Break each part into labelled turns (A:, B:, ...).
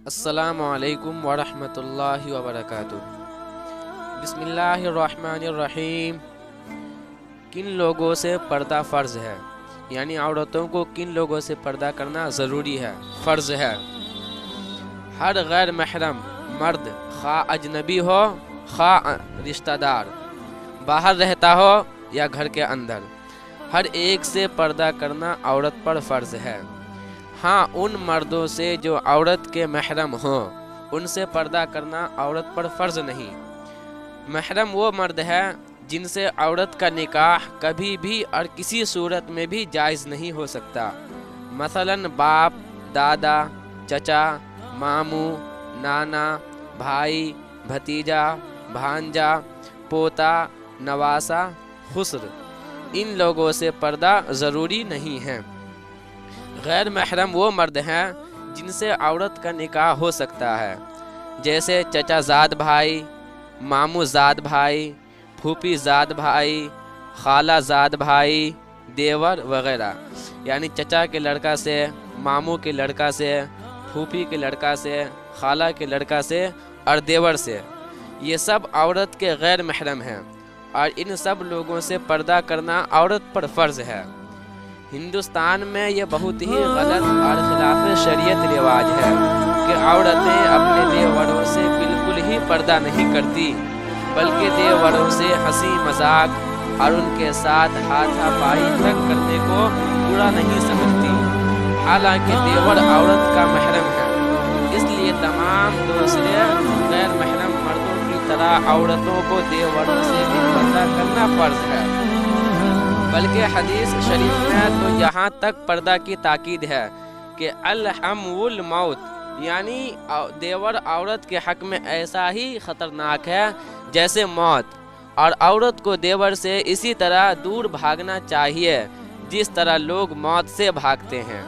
A: السلام علیکم ورحمۃ اللہ وبرکاتہ۔ بسم اللہ الرحمن الرحیم۔ کن لوگوں سے پردہ فرض ہے، یعنی عورتوں کو کن لوگوں سے پردہ کرنا ضروری ہے، فرض ہے؟ ہر غیر محرم مرد، خواہ اجنبی ہو خواہ رشتہ دار، باہر رہتا ہو یا گھر کے اندر، ہر ایک سے پردہ کرنا عورت پر فرض ہے۔ ہاں، ان مردوں سے جو عورت کے محرم ہوں، ان سے پردہ کرنا عورت پر فرض نہیں۔ محرم وہ مرد ہے جن سے عورت کا نکاح کبھی بھی اور کسی صورت میں بھی جائز نہیں ہو سکتا، مثلاً باپ، دادا، چچا، ماموں، نانا، بھائی، بھتیجا، بھانجا، پوتا، نواسا، خسر، ان لوگوں سے پردہ ضروری نہیں ہے۔ غیر محرم وہ مرد ہیں جن سے عورت کا نکاح ہو سکتا ہے، جیسے چچا زاد بھائی، ماموں زاد بھائی، پھوپھی زاد بھائی، خالہ زاد بھائی، دیور وغیرہ، یعنی چچا کے لڑکا سے، ماموں کے لڑکا سے، پھوپھی کے لڑکا سے، خالہ کے لڑکا سے اور دیور سے، یہ سب عورت کے غیر محرم ہیں، اور ان سب لوگوں سے پردہ کرنا عورت پر فرض ہے۔ ہندوستان میں یہ بہت ہی غلط اور خلاف شریعت رواج ہے کہ عورتیں اپنے دیوروں سے بالکل ہی پردہ نہیں کرتی، بلکہ دیوروں سے ہنسی مذاق اور ان کے ساتھ ہاتھا پائی تک کرنے کو برا نہیں سمجھتی، حالانکہ دیور عورت کا محرم ہے۔ اس لیے تمام دوسرے غیر محرم مردوں کی طرح عورتوں کو دیوروں سے بھی پردہ کرنا فرض ہے، بلکہ حدیث شریف میں تو یہاں تک پردہ کی تاکید ہے کہ الحم الموت، یعنی دیور عورت کے حق میں ایسا ہی خطرناک ہے جیسے موت، اور عورت کو دیور سے اسی طرح دور بھاگنا چاہیے جس طرح لوگ موت سے بھاگتے ہیں۔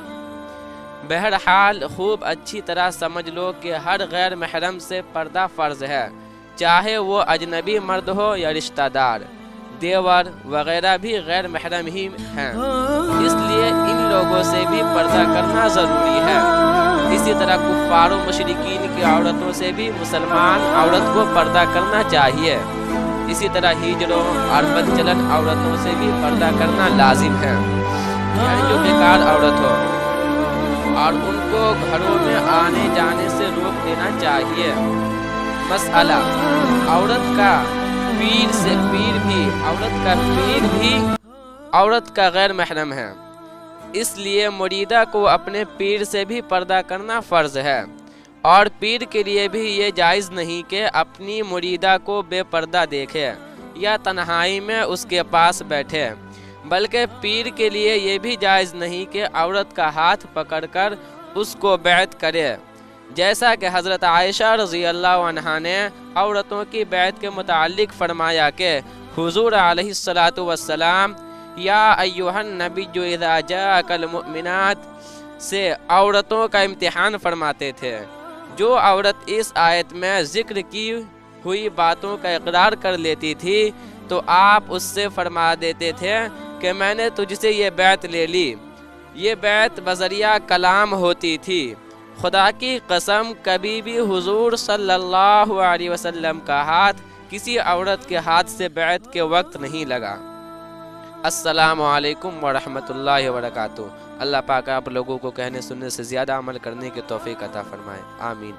A: بہرحال خوب اچھی طرح سمجھ لو کہ ہر غیر محرم سے پردہ فرض ہے، چاہے وہ اجنبی مرد ہو یا رشتہ دار، دیور وغیرہ بھی غیر محرم ہی ہیں، اس لیے ان لوگوں سے بھی پردہ کرنا ضروری ہے۔ اسی طرح کفار و مشرکین کی عورتوں سے بھی مسلمان عورت کو پردہ کرنا چاہیے۔ اسی طرح ہجڑوں اور بدچلن عورتوں سے بھی پردہ کرنا لازم ہے، یعنی جو بیکار عورت ہو، اور ان کو گھروں میں آنے جانے سے روک دینا چاہیے۔ مسئلہ: عورت کا پیر بھی عورت کا غیر محرم ہے، اس لیے مریدہ کو اپنے پیر سے بھی پردہ کرنا فرض ہے، اور پیر کے لیے بھی یہ جائز نہیں کہ اپنی مریدہ کو بے پردہ دیکھے یا تنہائی میں اس کے پاس بیٹھے، بلکہ پیر کے لیے یہ بھی جائز نہیں کہ عورت کا ہاتھ پکڑ کر اس کو بیعت کرے، جیسا کہ حضرت عائشہ رضی اللہ عنہا نے عورتوں کی بیعت کے متعلق فرمایا کہ حضور علیہ الصلاۃ والسلام یا ایھا النبی اذا جاءک المؤمنات سے عورتوں کا امتحان فرماتے تھے۔ جو عورت اس آیت میں ذکر کی ہوئی باتوں کا اقرار کر لیتی تھی تو آپ اس سے فرما دیتے تھے کہ میں نے تجھ سے یہ بیعت لے لی۔ یہ بیعت بذریعہ کلام ہوتی تھی۔ خدا کی قسم کبھی بھی حضور صلی اللہ علیہ وسلم کا ہاتھ کسی عورت کے ہاتھ سے بیعت کے وقت نہیں لگا۔ السلام علیکم ورحمۃ اللہ وبرکاتہ۔ اللہ پاک آپ لوگوں کو کہنے سننے سے زیادہ عمل کرنے کی توفیق عطا فرمائے، آمین۔